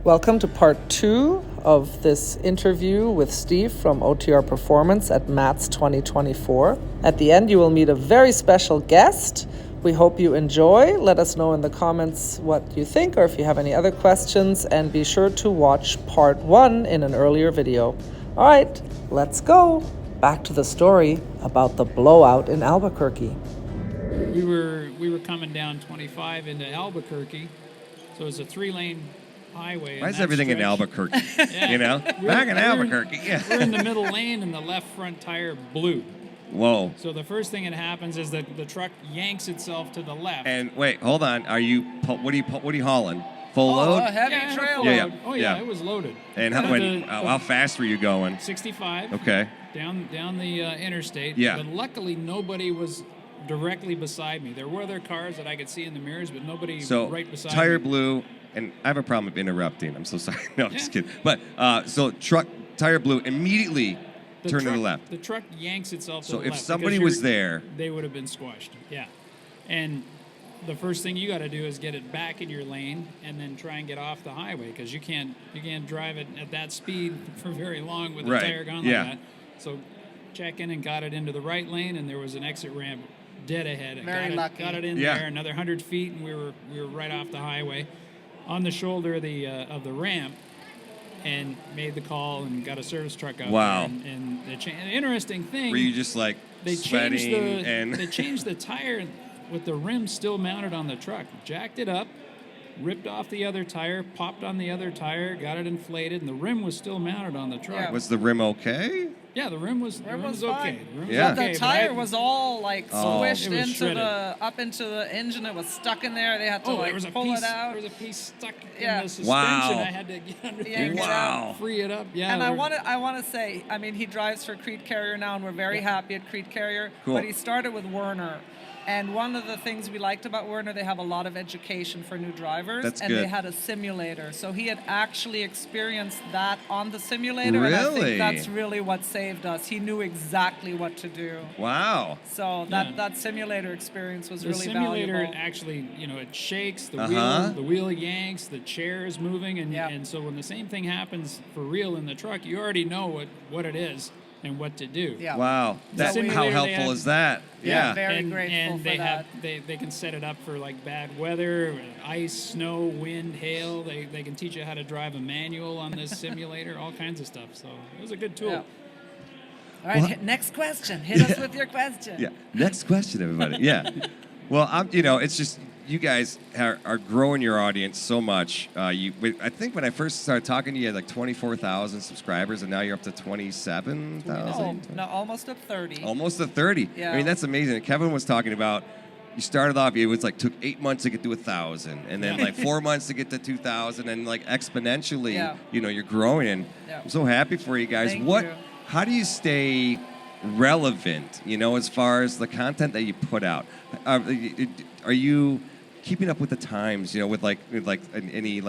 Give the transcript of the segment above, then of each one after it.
Welcome to part 2 of this interview with Steve from OTR Performance at MATS 2024. At the end, you will meet a very special guest. We hope you enjoy. Let us know in the comments what you think or if you have any other questions, and be sure to watch part 1 in an earlier video. All right, let's go. Back to the story about the blowout in Albuquerque. We were coming down 25 into Albuquerque, so it's a 3-lane highway. Why is everything in Albuquerque? Yeah. You know, back in Albuquerque. Yeah. We're in the middle lane, and the left front tire blew. Whoa. So the first thing that happens is that the truck yanks itself to the left. And wait, hold on. What are you hauling? Full load? Heavy trail load. load. Oh yeah, it was loaded. And how fast were you going? 65. Okay. Down the interstate. Yeah. But luckily nobody was directly beside me. There were other cars that I could see in the mirrors, but nobody right beside me. So tire blew, and I have a problem with interrupting. I'm so sorry. No, I'm just kidding. But so tire blew, immediately turn to the left. The truck yanks itself to So the if left. somebody was there, they would have been squashed. Yeah. And the first thing you got to do is get it back in your lane and then try and get off the highway, because you can't drive it at that speed for very long with the tire gone like that. So check in and got it into the right lane, and there was an exit ramp dead ahead. Got it in there, another 100 feet, and we were right off the highway on the shoulder of the ramp, and made the call and got a service truck out there. And an interesting thing, were you just like sweating they changed the tire with the rim still mounted on the truck, jacked it up, ripped off the other tire, popped on the other tire, got it inflated, and the rim was still mounted on the truck. Yeah. Was the rim okay? Yeah, the rim was okay. But the tire was all like squished up into the engine. It was stuck in there. They had to pull it out. There was a piece stuck in the suspension. I had to get under there, free it up. Yeah. And I want to say, I mean, he drives for CRETE Carrier now, and we're very happy at CRETE Carrier. Cool. But he started with Werner. And one of the things we liked about Werner, they have a lot of education for new drivers. That's and good. They had a simulator. So he had actually experienced that on the simulator. Really? And I think that's really what saved us. He knew exactly what to do. Wow. So that simulator experience was really valuable. The simulator actually, it shakes, the wheel yanks, the chair is moving. And so when the same thing happens for real in the truck, you already know what it is and what to do. Yeah. Wow. How helpful is that? Yeah. Very grateful and for that. They can set it up for like bad weather, ice, snow, wind, hail. They can teach you how to drive a manual on this simulator, all kinds of stuff. So it was a good tool. Yeah. All right, next question. Hit us with your question. Yeah. Next question, everybody. Yeah. Well, it's just you guys are growing your audience so much. I think when I first started talking to you, you had like 24,000 subscribers, and now you're up to 27,000. No, almost at 30. Almost at 30. Yeah. I mean, that's amazing. Kevin was talking about, you started off, it was like took 8 months to get to 1,000, and then like 4 months to get to 2,000, and like exponentially, you're growing. And I'm so happy for you guys. Thank you. How do you stay relevant? As far as the content that you put out, are you keeping up with the times? With any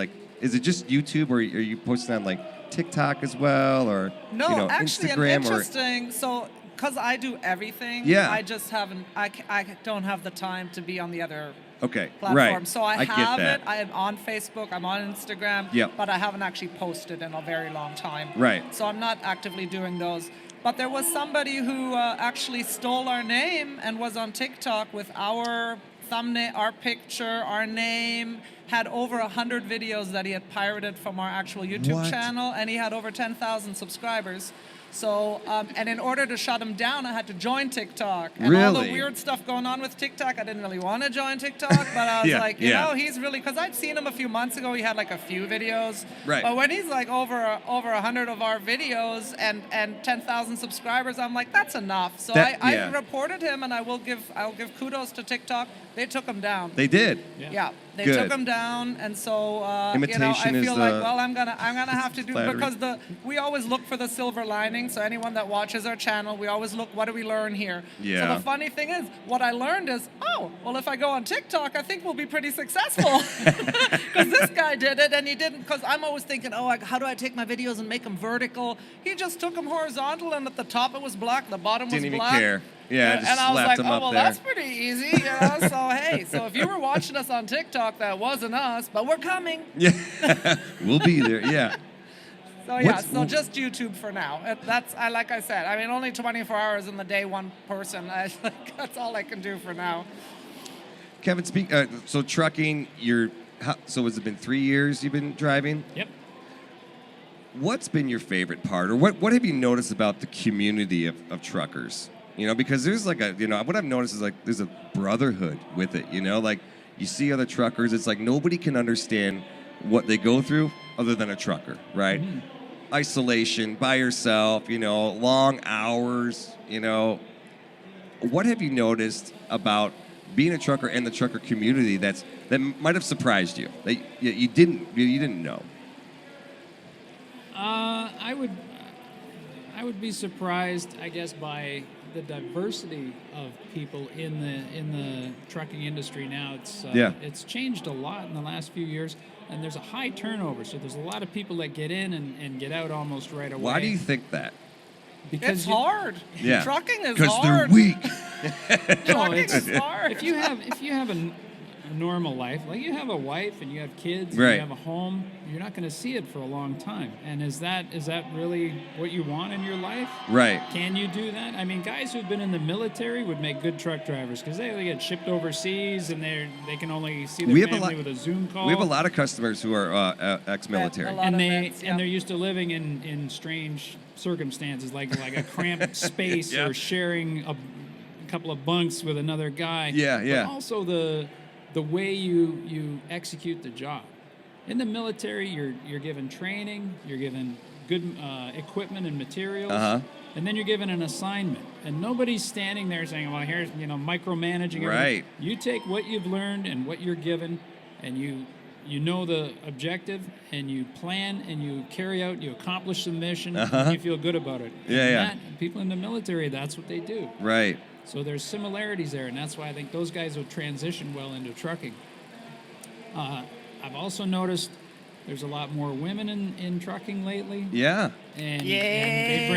is it just YouTube, or are you posting on like TikTok as well, or no? Actually, Instagram, interesting. So, because I do everything, I just haven't. I don't have the time to be on the other platforms. Right. So I have get it. I am on Facebook. I'm on Instagram. Yep. But I haven't actually posted in a very long time. Right. So I'm not actively doing those. But there was somebody who actually stole our name and was on TikTok with our thumbnail, our picture, our name, had over 100 videos that he had pirated from our actual YouTube channel, and he had over 10,000 subscribers. So, and in order to shut him down, I had to join TikTok. And all the weird stuff going on with TikTok, I didn't really want to join TikTok, but I was like, you know, he's really, because I'd seen him a few months ago, he had like a few videos. Right. But when he's like over 100 of our videos and 10,000 subscribers, I'm like, that's enough. So I reported him, and I'll give kudos to TikTok. They took him down. They did. Yeah. They took him down, and so imitation I feel is like, well, I'm gonna have to do flattery. because we always look for the silver lining. So anyone that watches our channel, we always look, what do we learn here? Yeah. So the funny thing is, what I learned is, if I go on TikTok, I think we'll be pretty successful because this guy did it, and he didn't. Because I'm always thinking, how do I take my videos and make them vertical? He just took them horizontal, and at the top it was black, the bottom was black. Didn't even care. Yeah, just and I was slapped like, them oh, up well, there. that's pretty easy. You know? So, hey, so if you were watching us on TikTok, that wasn't us, but we're coming. Yeah, we'll be there. Yeah. So, yeah, What's- so just YouTube for now. Like I said, I mean, only 24 hours in the day, one person. That's all I can do for now. Kevin, so trucking, so has it been 3 years you've been driving? Yep. What's been your favorite part, or what have you noticed about the community of truckers? You know, because there's like what I've noticed is like there's a brotherhood with it. You know, like you see other truckers, it's like nobody can understand what they go through other than a trucker, right? Mm-hmm. Isolation, by yourself, long hours, What have you noticed about being a trucker and the trucker community that might have surprised you, that you didn't know? I would be surprised, I guess, by the diversity of people in the trucking industry now. It's changed a lot in the last few years, and there's a high turnover. So there's a lot of people that get in and get out almost right away. Why do you think that? Because it's hard. Yeah. Trucking is hard. Because they're weak. Trucking is hard. If you have a normal life, like you have a wife and you have kids, and right. you have a home, you're not going to see it for a long time. And is that really what you want in your life? Right. Can you do that? I mean, guys who've been in the military would make good truck drivers because they get shipped overseas and they can only see their family with a Zoom call. We have a lot of customers who are ex-military, and they're used to living in strange circumstances, like a cramped space or sharing a couple of bunks with another guy. Yeah. But also the way you execute the job. In the military, you're given training, you're given good equipment and materials, and then you're given an assignment. And nobody's standing there saying, well, here's, micromanaging everything. Right. You take what you've learned and what you're given, and you know the objective, and you plan, and you carry out, you accomplish the mission, and you feel good about it. People in the military, that's what they do. Right. So there's similarities there, and that's why I think those guys would transition well into trucking. I've also noticed there's a lot more women in trucking lately. Yeah. And they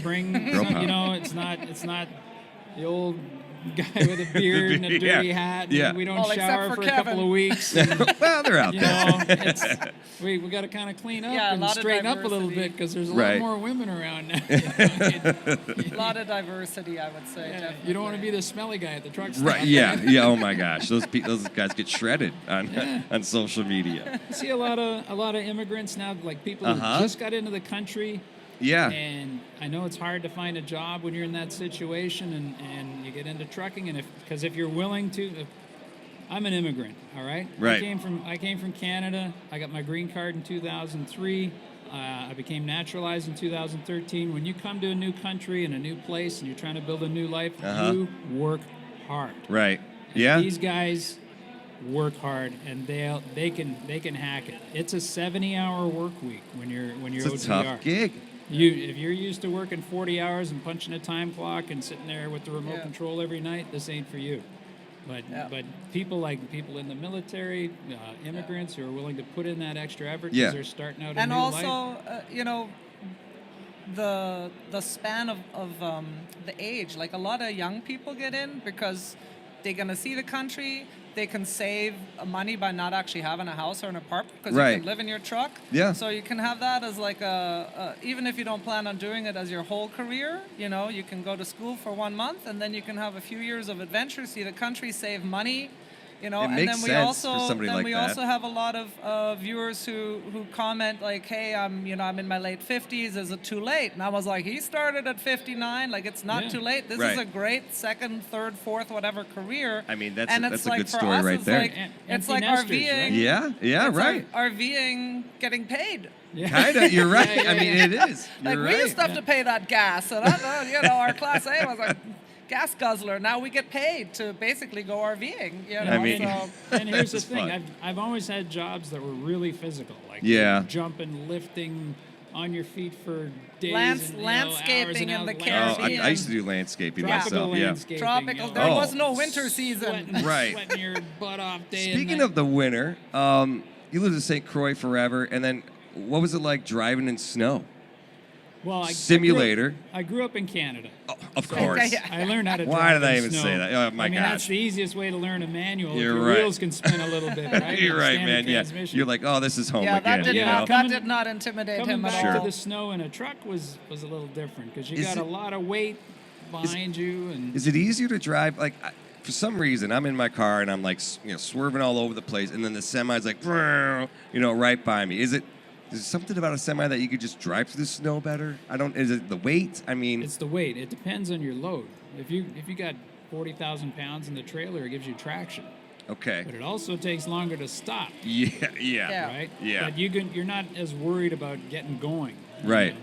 bring it's not the old guy with a beard and a dirty hat. And we don't shower for a couple of weeks. And, well, they're out there. We got to kind of clean up and straighten up a little bit because there's a lot more women around now. A lot of diversity, I would say. Yeah, you don't want to be the smelly guy at the truck stop. Right? Yeah. Oh my gosh, those guys get shredded on social media. I see a lot of immigrants now, like people who just got into the country. Yeah. And I know it's hard to find a job when you're in that situation, and you get into trucking, and because if you're willing to, I'm an immigrant, all right? Right. I came from Canada. I got my green card in 2003. I became naturalized in 2013. When you come to a new country and a new place, and you're trying to build a new life, you work hard. Right. And yeah. These guys work hard, and they can hack it. It's a 70-hour work week when you're It's a OTR. tough gig. If you're used to working 40 hours and punching a time clock and sitting there with the remote control every night, this ain't for you. But people in the military, immigrants who are willing to put in that extra effort because they're starting out a new life. And also, the span of the age. Like a lot of young people get in because they're going to see the country. They can save money by not actually having a house or an apartment because you can live in your truck. Yeah. So you can have that as like even if you don't plan on doing it as your whole career, you can go to school for 1 month and then you can have a few years of adventure, see the country, save money. It and makes then we sense also for somebody like that. also have a lot of viewers who comment like, "Hey, I'm in my late 50s. Is it too late?" And I was like, "He started at 59. Like it's not too late. This is a great second, third, fourth, whatever career." I mean, that's it's a like good for story us, right it's there. Like, it's like RVing. Yeah, it's right. Like RVing getting paid. Kinda, you're right. I mean, it is. Like we used to have to pay that gas, and our Class A was like gas guzzler. Now we get paid to basically go RVing. And here's the thing: I've always had jobs that were really physical, like jumping, lifting on your feet for days. Landscaping in the Oh, Caribbean. I used to do landscaping Tropical myself. landscaping, Tropical. There was no winter season. Sweating your butt off day and Speaking night. of the winter, you lived in St. Croix forever, and then what was it like driving in snow? Well, simulator. I grew up in Canada. Oh, of course. Yeah. I learned how to drive Why did I in even snow. say that? Oh, my I mean, gosh. that's the easiest way to learn a manual. You're if your right. wheels can spin a little bit, right? You're right, Standard man. Yeah. transmission. You're like, oh, this is home Yeah, again. that did, you not, know? that did not intimidate Coming him back at to all. the snow in a truck was a little different because you Is got it- a lot of weight behind you, and Is it easier to drive? Like, for some reason, I'm in my car and I'm like, swerving all over the place, and then the semi's like, right by me. Is there something about a semi that you could just drive through the snow better? Is it the weight? I mean, it's the weight. It depends on your load. If you got 40,000 pounds in the trailer, it gives you traction. okay. But it also takes longer to stop, Yeah. right? Yeah. But you're not as worried about getting going. you Right.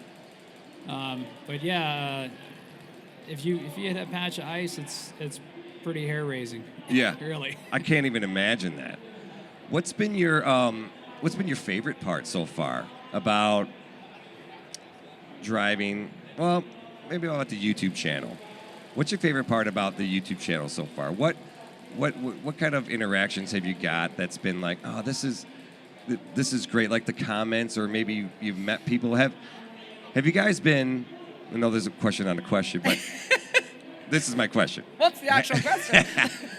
know. But yeah, if you hit a patch of ice, it's pretty hair raising. Yeah. Really. I can't even imagine that. What's been your favorite part so far about driving? Well, maybe about the YouTube channel. What's your favorite part about the YouTube channel so far? What kind of interactions have you got that's been like, oh, this is great, like the comments, or maybe you've met people. Have you guys been? I know there's a question on a question, but this is my question. What's the actual question?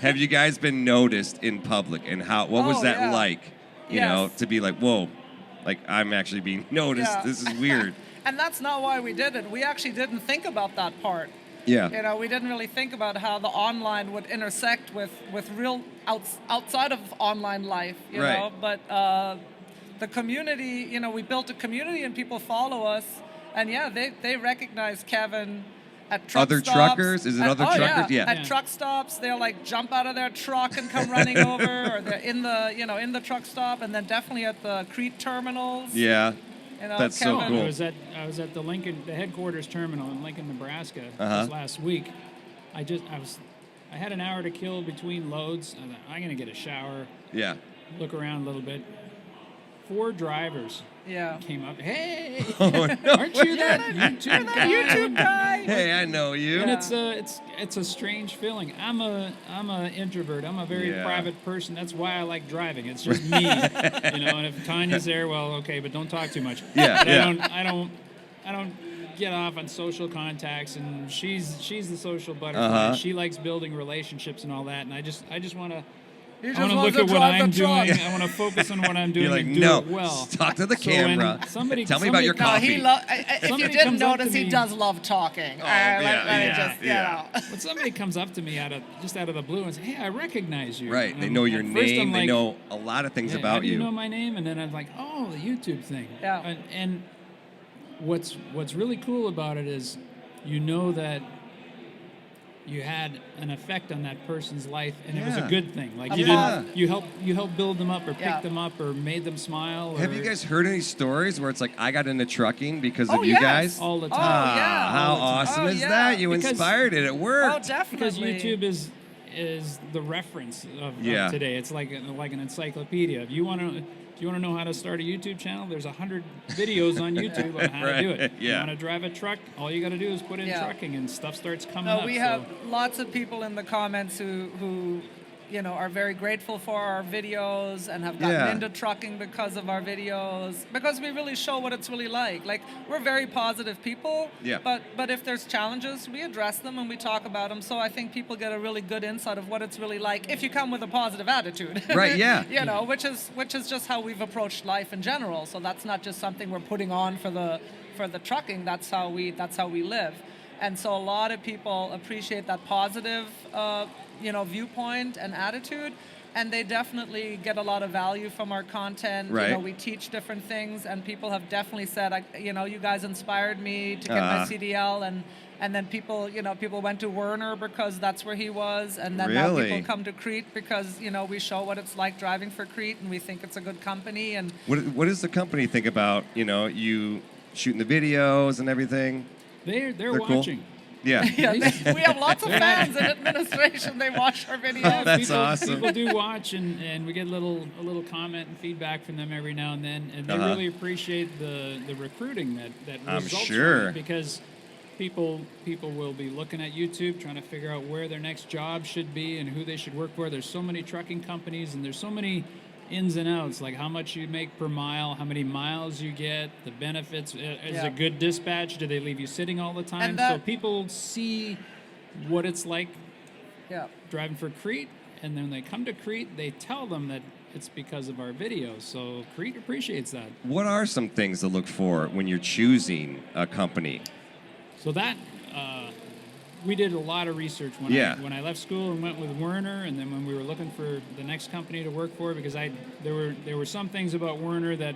Have you guys been noticed in public, and what was that yeah. like? You Yes. know, to be like, whoa, like I'm actually being noticed. Yeah. This is weird. And that's not why we did it. We actually didn't think about that part. Yeah. You know, we didn't really think about how the online would intersect with real outside of online life, you Right. know. But the community, you know, we built a community and people follow us. And yeah, they recognize Kevin at truck Other stops. truckers? Is it other truckers? Yeah. At truck stops, they'll like jump out of their truck and come running over, or they're in the truck stop, and then definitely at the CRETE terminals. Yeah. You know, That's so Kevin, cool. I was at the headquarters terminal in Lincoln, Nebraska Uh-huh. this last week. I had an hour to kill between loads. I thought, I'm gonna get a shower, Yeah. look around a little bit. 4 drivers Yeah. came up. Hey, Oh, no. aren't you that YouTube guy? YouTube guy. Hey, I know you. And it's a strange feeling. I'm a introvert. I'm a very Yeah. private person. That's why I like driving. It's just me, And if Tanya's there, well, okay, but don't talk too much. Yeah, But yeah. I don't get off on social contacts, and she's the social butterfly. Uh-huh. She likes building relationships and all that, and I just want to. He I just want to wants look to at what drive I'm the truck. doing. I want to focus on what I'm doing You're like, and do no, it well. talk to the So when camera. somebody- Tell me about your somebody- No, coffee. if you Somebody didn't comes up to notice, he me- does love talking. yeah. When somebody comes up to me out of the blue and says, "Hey, I recognize you," Right. and They I'm- know your at first I'm name. They like, know a lot of things "Yeah, how about do you know you. my name?" And then I'm like, "Oh, the YouTube thing." Yeah. And what's really cool about it is, you know that you had an effect on that person's life, and it was a Yeah. good thing. Like Yeah. you helped build them up, or Yeah. pick them up, or made them smile. Have or- you guys heard any stories where it's like, I got into trucking because Oh, of you yes. guys? all the Oh, time? yeah. How All the time. awesome Oh, is yeah. that? You Because- inspired it. It Oh, worked. definitely. Because YouTube is the reference of Yeah. today. It's like an encyclopedia. If you want to know how to start a YouTube channel, there's 100 videos on YouTube on how to do it. Right, You yeah. want to drive a truck, all you got to do is put in Yeah. trucking, and stuff starts coming No, up. we so- have lots of people in the comments who are very grateful for our videos and have gotten Yeah. into trucking because of our videos, because we really show what it's really like. Like, we're very positive people, Yeah. but if there's challenges, we address them and we talk about them. So I think people get a really good insight of what it's really like if you come with a positive attitude. Right, yeah. Which is just how we've approached life in general. So that's not just something we're putting on for the trucking. That's how we live. And so a lot of people appreciate that positive, viewpoint and attitude, and they definitely get a lot of value from our content. Right. We teach different things, and people have definitely said, you guys inspired me to get my CDL, and then people went to Werner because that's where he was, and then now Really? people come to CRETE because we show what it's like driving for CRETE, and we think it's a good company. And What does the company think about, you shooting the videos and everything? They're cool? watching. Yeah. yeah, we have lots of fans in administration. They watch our videos. That's people, awesome. People do watch, and we get a little comment and feedback from them every now and then, and they Uh-huh. really appreciate the recruiting that I'm results sure. from it, because people will be looking at YouTube trying to figure out where their next job should be and who they should work for. There's so many trucking companies, and there's so many ins and outs, like how much you make per mile, how many miles you get, the benefits. Is a good dispatch? Do they leave you sitting all the time? So people see what it's like driving for CRETE, and then when they come to CRETE, they tell them that it's because of our videos. So CRETE appreciates that. What are some things to look for when you're choosing a company? So that we did a lot of research when I left school and went with Werner, and then when we were looking for the next company to work for, because there were some things about Werner that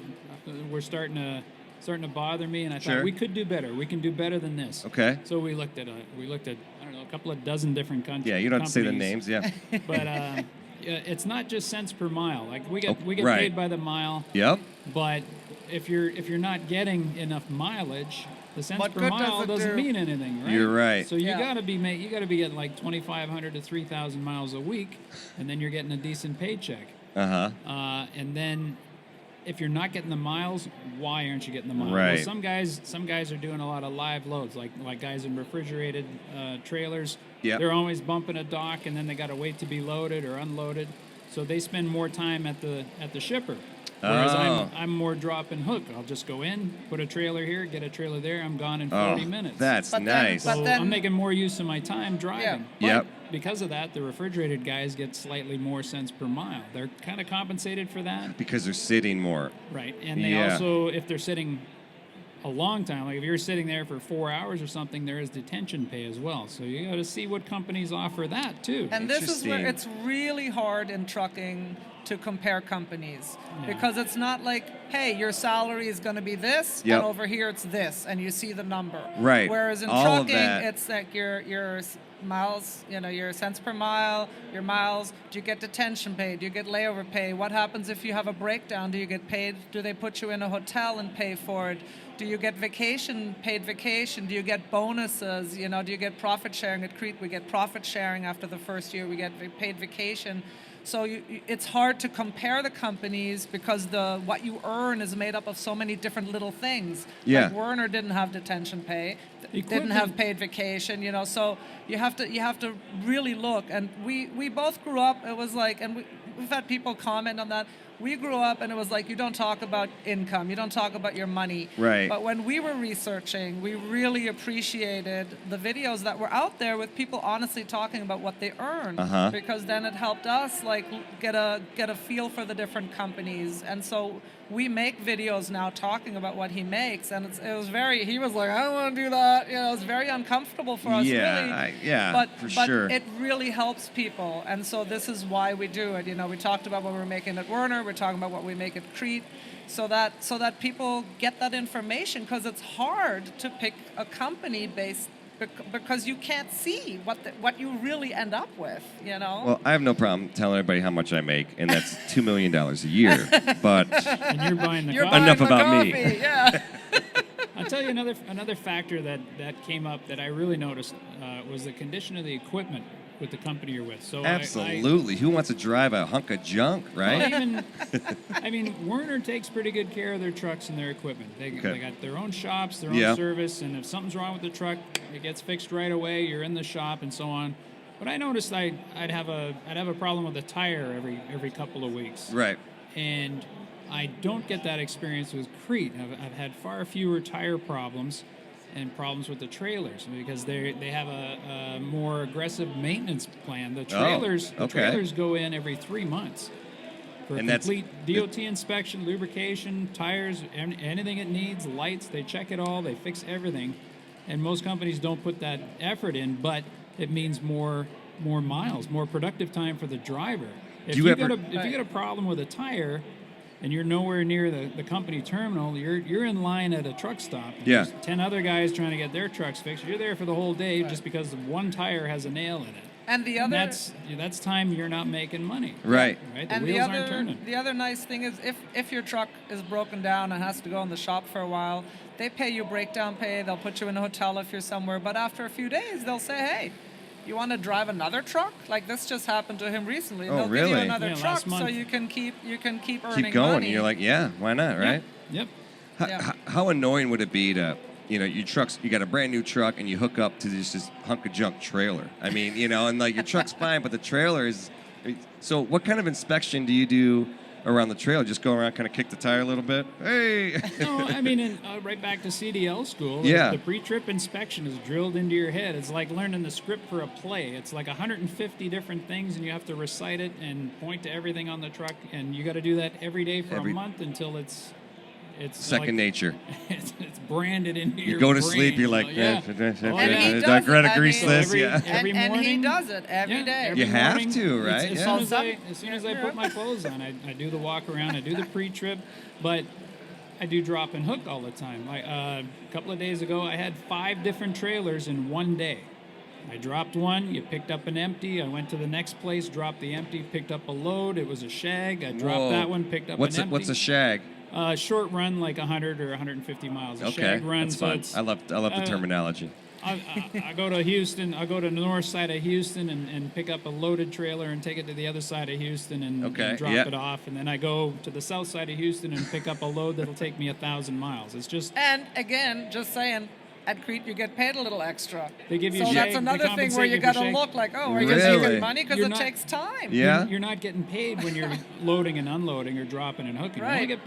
were starting to bother me, and I thought we could do better. We can do better than this. Okay. So we looked at I don't know, a couple of dozen different countries. Yeah, you don't have to say the names. Yeah. But it's not just cents per mile. Like we get right. paid by the mile. Yep. But if you're not getting enough mileage, the cents What per good mile does it doesn't do? mean anything, right? You're right. So you gotta be getting like 2,500 to 3,000 miles a week, and then you're getting a decent paycheck. And then if you're not getting the miles, why aren't you getting the miles? Right. Well, some guys are doing a lot of live loads, like guys in refrigerated trailers. Yep. They're always bumping a dock, and then they got to wait to be loaded or unloaded. So they spend more time at the shipper. Whereas I'm more drop and hook. I'll just go in, put a trailer here, get a trailer there. I'm gone in 40 minutes. That's But nice. then- So I'm making more use of my time driving. Yeah. But because of that, the refrigerated guys get slightly more cents per mile. They're kind of compensated for that. Because they're sitting more. Right. And they also, if they're sitting a long time, like if you're sitting there for 4 hours or something, there is detention pay as well. So you got to see what companies offer that too. And this is where Interesting. it's really hard in trucking to compare companies, because it's not like, hey, your salary is going to be this, Yep. and over here it's this, and you see the number. Right. Whereas in All of trucking, that. it's like your miles, your cents per mile, your miles. Do you get detention pay? Do you get layover pay? What happens if you have a breakdown? Do you get paid? Do they put you in a hotel and pay for it? Do you get paid vacation? Do you get bonuses? Do you get profit sharing? At CRETE, we get profit sharing after the first year. We get paid vacation. So it's hard to compare the companies because what you earn is made up of so many different little things. Yeah. Like Werner didn't have detention pay, didn't Equipment- have paid vacation. So you have to really look. And we both grew up. It was like, and we've had people comment on that. We grew up and it was like, you don't talk about income, you don't talk about your money. Right. But when we were researching, we really appreciated the videos that were out there with people honestly talking about what they earn. Because then it helped us like get a feel for the different companies. And so we make videos now talking about what he makes, and he was like, I don't want to do that. It's very uncomfortable for us, really. But sure. It really helps people, and so this is why we do it. We talked about what we're making at Werner, we're talking about what we make at CRETE, so that people get that information, because it's hard to pick a company based because you can't see what you really end up with. Well, I have no problem telling everybody how much I make, and that's $2 million a year. But And you're buying the coffee. Enough about me. Yeah. I'll tell you another factor that came up that I really noticed was the condition of the equipment with the company you're with. So absolutely. Who wants to drive a hunk of junk, right? Well, Werner takes pretty good care of their trucks and their equipment. They got their own shops, their own service, and if something's wrong with the truck, it gets fixed right away. You're in the shop and so on. But I noticed I'd have a problem with a tire every couple of weeks. Right. And I don't get that experience with CRETE. I've had far fewer tire problems and problems with the trailers because they have a more aggressive maintenance plan. The trailers go in every 3 months for and complete DOT inspection, lubrication, tires, anything it needs, lights. They check it all. They fix everything. And most companies don't put that effort in, but it means more miles, more productive time for the driver. If you get a problem with a tire and you're nowhere near the company terminal, you're in line at a truck stop. There's 10 other guys trying to get their trucks fixed. You're there for the whole day just because one tire has a nail in it. And that's time you're not making money. Right. The and wheels aren't turning. The other nice thing is if your truck is broken down and has to go in the shop for a while, they pay you breakdown pay. They'll put you in a hotel if you're somewhere. But after a few days, they'll say, hey, you want to drive another truck? Like this just happened to him recently. They'll give you another truck so you can keep earning keep going. money. You're like, yeah, why not, right? Yep. How annoying would it be to, you got a brand new truck and you hook up to this hunk of junk trailer? I mean, and like your truck's fine, but the trailer is. So what kind of inspection do you do, around the trail? Just go around, kind of kick the tire a little bit. Hey. No, I mean, right back to CDL school. Yeah. The pre-trip inspection is drilled into your head. It's like learning the script for a play. It's like 150 different things, and you have to recite it and point to everything on the truck. And you got to do that every day for a month until it's second nature. It's branded into your You go to brain, sleep, you're like, yeah. I gotta grease this. Yeah. Every morning. And he does it every day. You have morning, to, right? As Yeah. soon as I put my clothes on, I do the walk around, I do the pre-trip, but I do drop and hook all the time. Like a couple of days ago, I had 5 different trailers in one day. I dropped one, you picked up an empty, I went to the next place, dropped the empty, picked up a load, it was a shag, I dropped that one, picked up an empty. What's a shag? Short run, like 100 or 150 miles. A Okay, shag run, that's so fun. it's, I love the terminology. I go to Houston. I go to the north side of Houston and pick up a loaded trailer and take it to the other side of Houston and drop it off. And then I go to the south side of Houston and pick up a load that'll take me 1,000 miles. It's just... And again, just saying, at CRETE you get paid a little extra. They give you so a that's shag, another thing where you got to look like, oh, are you Really? making money? Because You're it not- takes time. Yeah. You're not getting paid when you're loading and unloading or dropping and hooking. You only Right. get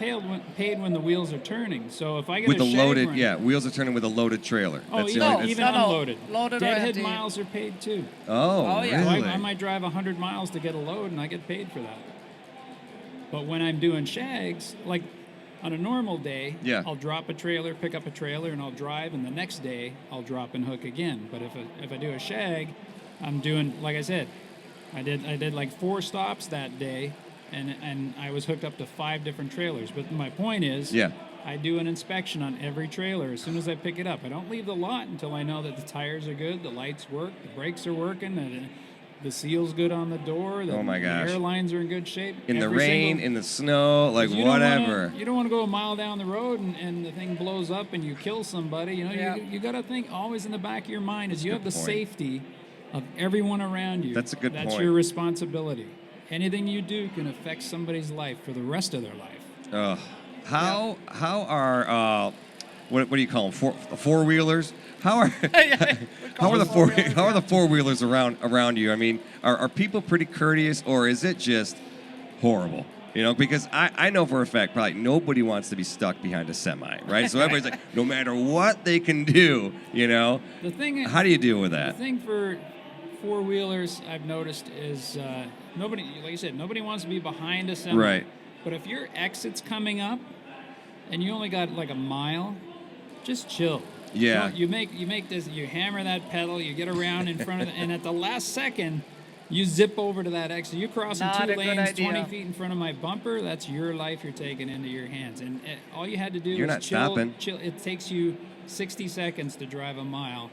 paid when the wheels are turning. So if I get With a the shag loaded, run, wheels are turning with a loaded trailer. Oh, That's the even, only, that's- even No, no. unloaded. Loaded or Deadhead empty. miles are paid too. Oh, yeah. really? I might drive 100 miles to get a load, and I get paid for that. But when I'm doing shags, like on a normal day, Yeah. I'll drop a trailer, pick up a trailer, and I'll drive, and the next day I'll drop and hook again. But if I do a shag, I'm doing, like I said, I did like 4 stops that day, and I was hooked up to 5 different trailers. But my point is, Yeah. I do an inspection on every trailer as soon as I pick it up. I don't leave the lot until I know that the tires are good, the lights work, the brakes are working, and the seal's good on the door, Oh my gosh. the airlines are in good shape. In the Every rain, single- in the snow, like you don't whatever. you don't want to go a mile down the road and the thing blows up and you kill somebody. You know, Yeah. you got to think always in the back of your mind is you have the point. safety of everyone around you. That's a good That's point. your responsibility. Anything you do can affect somebody's life for the rest of their life. How are what do you call them? Four wheelers? How are how are the four wheelers around you? I mean, are people pretty courteous, or is it just horrible? You know, because I know for a fact probably nobody wants to be stuck behind a semi, right? So everybody's like, no matter what they can do, you know. The thing, How do you deal with that? The thing for four-wheelers I've noticed is nobody, like you said, nobody wants to be behind a semi. Right. But if your exit's coming up and you only got like a mile, just chill. Yeah. You make this, you hammer that pedal, you get around in front of it, and at the last second, you zip over to that exit. You're crossing Not 2 a good lanes, idea. 20 feet in front of my bumper. That's your life you're taking into your hands. And all you had to do You're was not chill, stopping. chill. It takes you 60 seconds to drive a mile,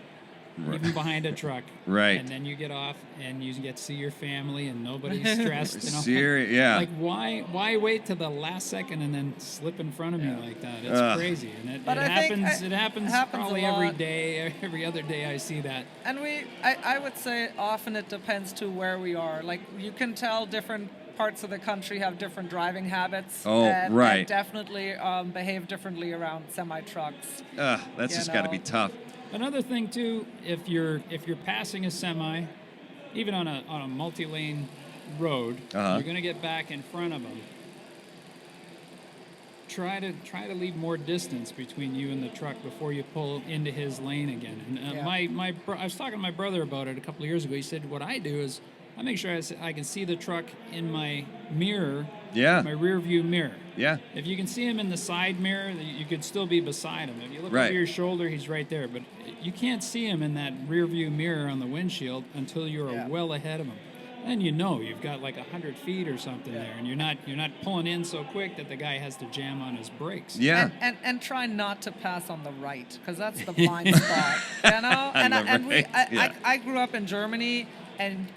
even behind a truck. Right. And then you get off and you get to see your family and nobody's stressed. You know? Serious, yeah. Like why wait to the last second and then slip in front of me like that? It's crazy. And it But I think happens. It happens happens a probably every lot. day. Every other day I see that. And I would say often it depends to where we are. Like you can tell different parts of the country have different driving habits. Oh, and right. definitely behave differently around semi trucks. That's You just got to know. be tough. Another thing too, if you're passing a semi, even on a multi-lane road, you're going to get back in front of them. Try to leave more distance between you and the truck before you pull into his lane again. And I was talking to my brother about it a couple of years ago. He said what I do is I make sure I can see the truck in my mirror, Yeah. my rear view mirror. Yeah. If you can see him in the side mirror, you could still be beside him. If you look Right. over your shoulder, he's right there. But you can't see him in that rear view mirror on the windshield until you're well ahead of him. Then you know you've got like 100 feet or something there, and you're not pulling in so quick that the guy has to jam on his brakes. Yeah. And try not to pass on the right, because that's the blind spot. You know? I grew up in Germany, and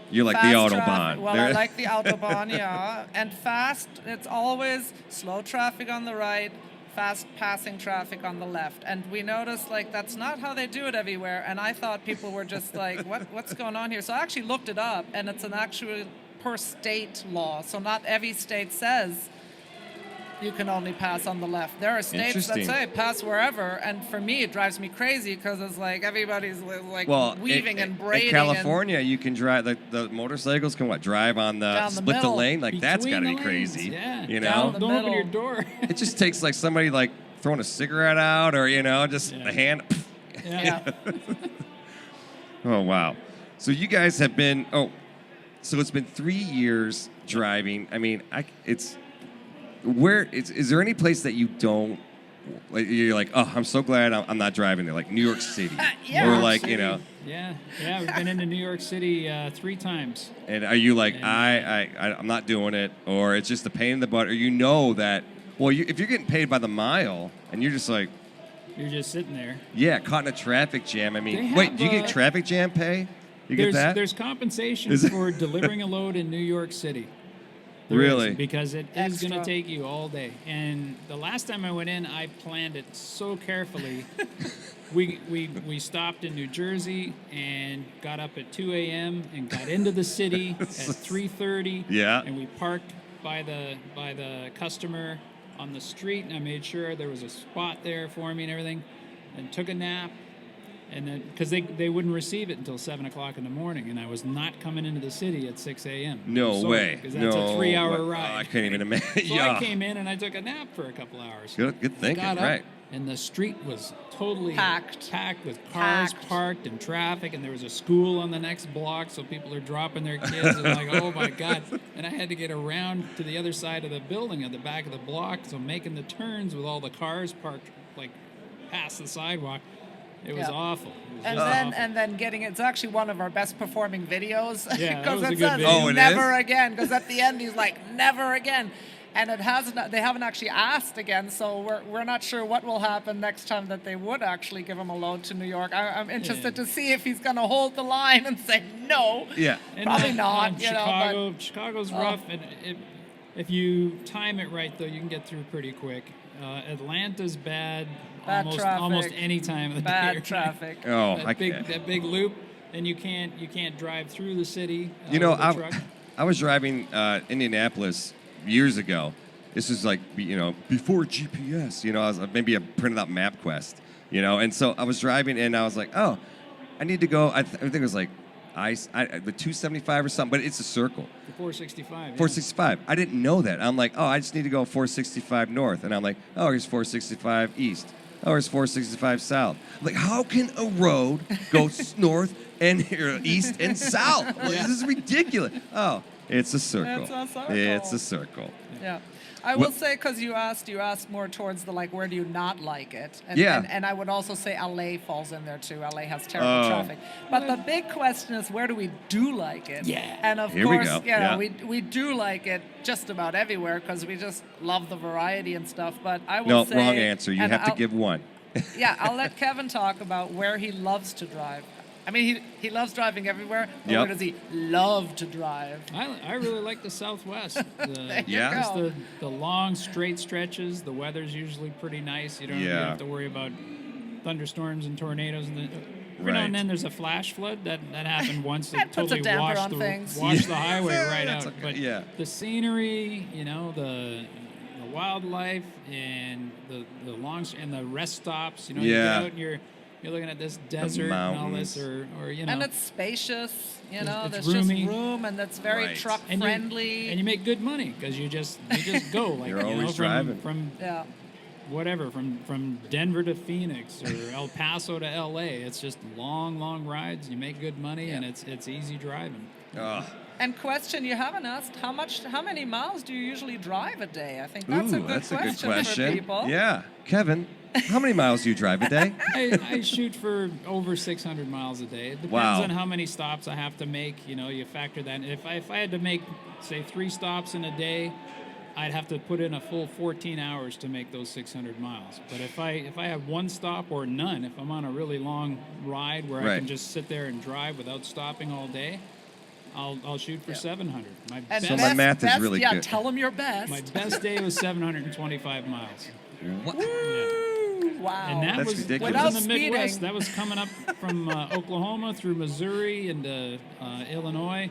You're like fast the Autobahn. traffic. Well, I There- like the Autobahn, yeah. And fast, it's always slow traffic on the right, fast passing traffic on the left. And we noticed, like, that's not how they do it everywhere. And I thought people were just like, what's going on here? So I actually looked it up, and it's an actual per state law. So not every state says you can only pass on the left. There are states that Interesting. say pass wherever, and for me it drives me crazy because it's like everybody's like weaving and braiding. In California, you can drive the motorcycles can drive on Down the split the middle. lane. Like that's Between got to the be lanes, crazy. yeah. You Down know, the Don't open your middle. door. it just takes like somebody like throwing a cigarette out, or just Yeah. the hand. Yeah. Oh wow! So you guys have been so it's been 3 years driving. I mean, is there any place that you don't like? You're like, oh, I'm so glad I'm not driving there, like New York City, Yeah. or like Yeah, we've been into New York City 3 times. And are you like, I'm not doing it, or it's just a pain in the butt, or that if you're getting paid by the mile and you're just like, You're just sitting there. yeah, caught in a traffic jam. I They mean, have, wait, do you get traffic jam pay? You get that? There's compensation Is it- for delivering a load in New York City. There Really? is, because it is going Extra. to take you all day. And the last time I went in, I planned it so carefully. we stopped in New Jersey and got up at 2 a.m. and got into the city at 3:30. Yeah. And we parked by the customer on the street, and I made sure there was a spot there for me and everything, and took a nap. And then, because they wouldn't receive it until 7 o'clock in the morning, and I was not coming into the city at 6 a.m. No way. Because that's a 3-hour ride. Oh, I couldn't even imagine. So Yeah. I came in and I took a nap for a couple hours. Good thinking, Got up, right? And the street was totally Packed. with cars Packed. parked and traffic, and there was a school on the next block, so people are dropping their kids. And like, oh my God. And I had to get around to the other side of the building at the back of the block, so making the turns with all the cars parked like past the sidewalk. It was Yeah. awful. It was And just then awful. and then getting it's actually one of our best performing videos Yeah, that because was a it good says video. Oh, it never is? again because at the end he's like never again, and they haven't actually asked again, so we're not sure what will happen next time that they would actually give him a load to New York. I'm interested Yeah. to see if he's going to hold the line and say no. Yeah. And Probably on not, you know, Chicago's Oh. rough, and if you time it right, though, you can get through pretty quick. Atlanta's bad, Bad traffic. almost any time of the day. Bad right? traffic. Oh, that big loop, and you can't drive through the city. You know, with a truck. I was driving Indianapolis years ago. This is like, before GPS. I printed out MapQuest, and so I was driving and I was like, oh, I need to go. I think it was like the 275 or something, but it's a circle. The 465. yeah. 465. I didn't know that. I'm like, oh, I just need to go 465 north. And I'm like, oh, here's 465 east. Oh, here's 465 south. I'm like, how can a road go north and east and south? Like, Yeah. this is ridiculous. Oh, it's a circle. It's a circle. It's a circle. Yeah. I will say, because you asked more towards the like, where do you not like it? And, Yeah. and I would also say LA falls in there too. LA has terrible Oh. traffic. But the big question is, where do we do like it? Yeah. And of Here we course, go. you know, Yeah. we do like it just about everywhere because we just love the variety and stuff. But I will No, say, wrong answer. You and have to I'll- give one. Yeah, I'll let Kevin talk about where he loves to drive. I mean, he loves driving everywhere, but Yep. where does he love to drive? I really like the Southwest. There you Yeah. Just go. the long straight stretches. The weather's usually pretty nice. You don't really Yeah. have to worry about thunderstorms and tornadoes. And every now Right. and then there's a flash flood that happened once. That It puts a totally damper washed on the things. washed the highway right That's out. okay, But yeah. the scenery, the wildlife and the long and the rest stops. You Yeah. get out and you're looking at this desert and all mountains. this, or And it's spacious, It's there's roomy. just room, and that's very Right. truck and friendly. and you make good money because you just go like You're always from driving. from whatever, from Denver to Phoenix or El Paso to LA. It's just long rides. You make good money, and it's easy driving. Oh. And question you haven't asked, how many miles do you usually drive a day? I think that's a Ooh, good that's a question good question. for people. Yeah. Kevin, how many miles do you drive a day? I shoot for over 600 miles a day. It depends Wow. on how many stops I have to make. You factor that. If I had to make, say, 3 stops in a day, I'd have to put in a full 14 hours to make those 600 miles. But if I have 1 stop or none, if I'm on a really long ride where I Right. can just sit there and drive without stopping all day, I'll shoot for 700. My And So best, my math is really yeah, good. tell them your best. my best day was 725 miles. What? Yeah. Wow. And that That's was ridiculous. that was in the Without Midwest. speeding. That was coming up from Oklahoma through Missouri into Illinois.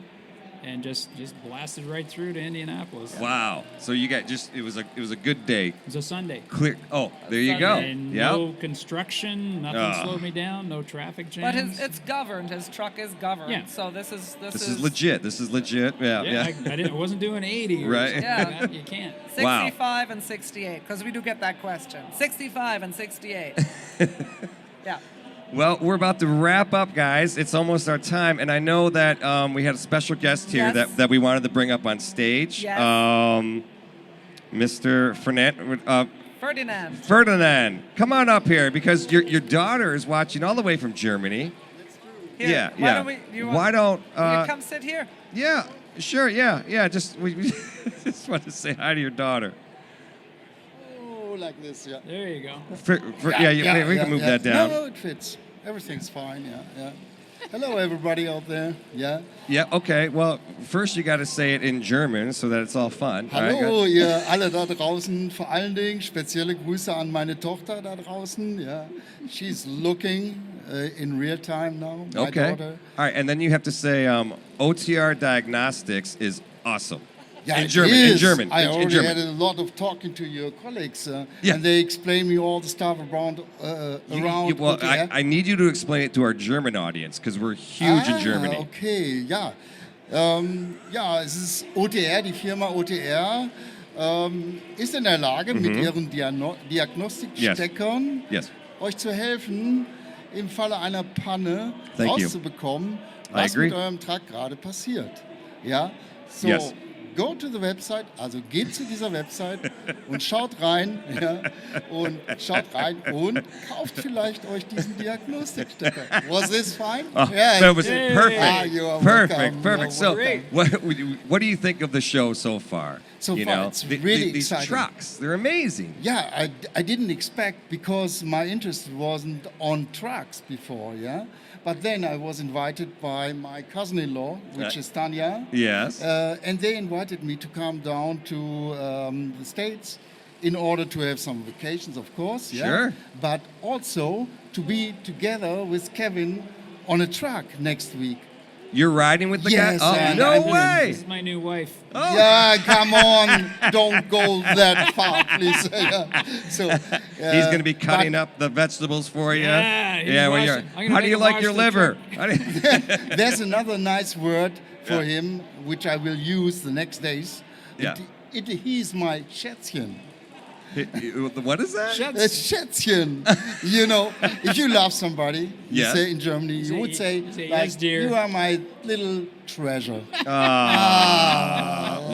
and just blasted right through to Indianapolis. Wow. So you got it was a good day. It was a Sunday. Clear. Oh, there you go. And no construction, nothing slowed me down, no traffic jams. But it's governed. His truck is governed. Yeah. So this is legit. This is legit. Yeah. Yeah, I wasn't doing 80. Or Right. something Yeah. like that. You can't. 65 and 68, because we do get that question. 65 and 68. Yeah. Well, we're about to wrap up, guys. It's almost our time, and I know that we had a special guest here Yes. that we wanted to bring up on stage. Yes. Mr. Ferdinand. Ferdinand, come on up here because your daughter is watching all the way from Germany. Here, Yeah, why yeah. Don't Why don't will you come sit here? Yeah, sure, yeah. Just we just want to say hi to your daughter. Oh, like this, yeah. There you go. We can move that down. No, it fits. Everything's fine, yeah. Hello, everybody out there, yeah. Yeah, okay. Well, first you got to say it in German so that it's all fun. All right, Hallo, ihr alle da draußen, vor allen Dingen spezielle Grüße an meine Tochter da draußen, ja. She's looking in real time now, my Okay. daughter. All right, and then you have to say OTR Diagnostics is awesome. Yeah, in it German. is. In German. I in already German. had a lot of talking to your colleagues, Yeah. and they explain me all the stuff around Well, OTR. I need you to explain it to our German audience because we're huge in Germany. Okay, ja. Ja, es ist OTR, die Firma OTR ist in der Lage, mit ihren Diagnostiksteckern Yes. euch zu helfen, im Falle einer Panne Thank you. rauszubekommen, I was agree. mit eurem Truck gerade passiert. Ja, so. Yes. Go to the website, also geht zu dieser Website und schaut rein, und kauft vielleicht euch diesen Diagnostikstecker. Was this fine? Oh, Yeah. that was Yay. perfect. You are Perfect. welcome. Perfect. You're So, welcome. what do you think of the show so far? So you far, know, it's really these exciting. trucks, they're amazing. Yeah, I didn't expect, because my interest wasn't on trucks before, yeah? But then I was invited by my cousin-in-law, which is Tanya. Yes. And they invited me to come down to the States in order to have some vacations, of course. Yeah? Sure. But also to be together with Kevin on a truck next week. You're riding with the Yes, guy? Oh, and no I'm- way. This is my new wife. Oh. Yeah, come on, don't go that far, please. Yeah. So He's going to be cutting up the vegetables for you. Yeah, he's Well, washing- I'm gonna how do make you him like wash your the liver? truck. How do you- There's another nice word for Yeah. him, which I will use the next days. Yeah. He's my Schätzchen. What is that? A Schätzchen. You know, if you love somebody, you Yes. say in Germany, you say- would say, you say, like, "Yes, dear." you are my little treasure.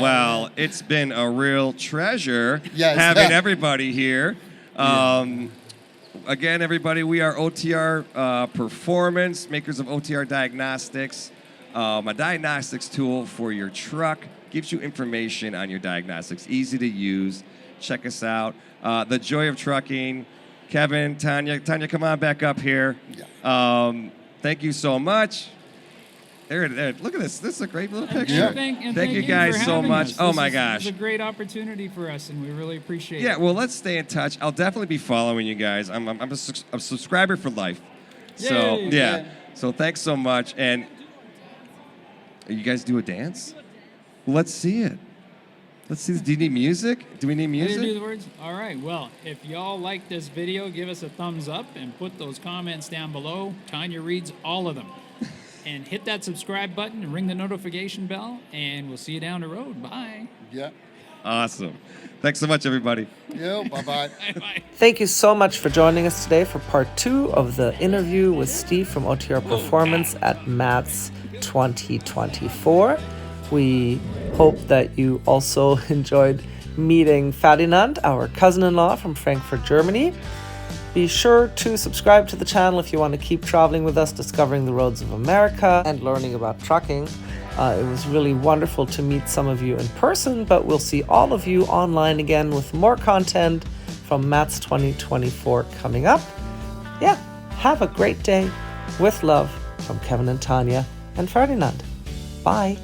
Well, it's been a real treasure Yes. having everybody here. Again, everybody, we are OTR Performance, makers of OTR Diagnostics, a diagnostics tool for your truck. Gives you information on your diagnostics, easy to use. Check us out. The Joy of Trucking. Kevin, Tanya, come on back up here. Thank you so much. There. Look at this. This is a great little picture. Yeah. Thank you guys for so having much. us. Oh This my is gosh. a great opportunity for us, and we really appreciate Yeah, it. well, let's stay in touch. I'll definitely be following you guys. I'm a subscriber for life. So, Yay. yeah. So, thanks so much. And you guys do a dance? Well, let's see it. Let's see. Do you need music? Do we need Ready to do music? the words? All right. Well, if y'all like this video, give us a thumbs up and put those comments down below. Tanya reads all of them. And hit that subscribe button and ring the notification bell, and we'll see you down the road. Bye. Yeah. Awesome. Thanks so much, everybody. Yeah, bye-bye. Bye. Thank you so much for joining us today for part 2 of the interview with Steve from OTR Performance at MATS 2024. We hope that you also enjoyed meeting Ferdinand, our cousin-in-law from Frankfurt, Germany. Be sure to subscribe to the channel if you want to keep traveling with us, discovering the roads of America and learning about trucking. It was really wonderful to meet some of you in person, but we'll see all of you online again with more content from MATS 2024 coming up. Yeah, have a great day. With love from Kevin and Tanya and Ferdinand. Bye.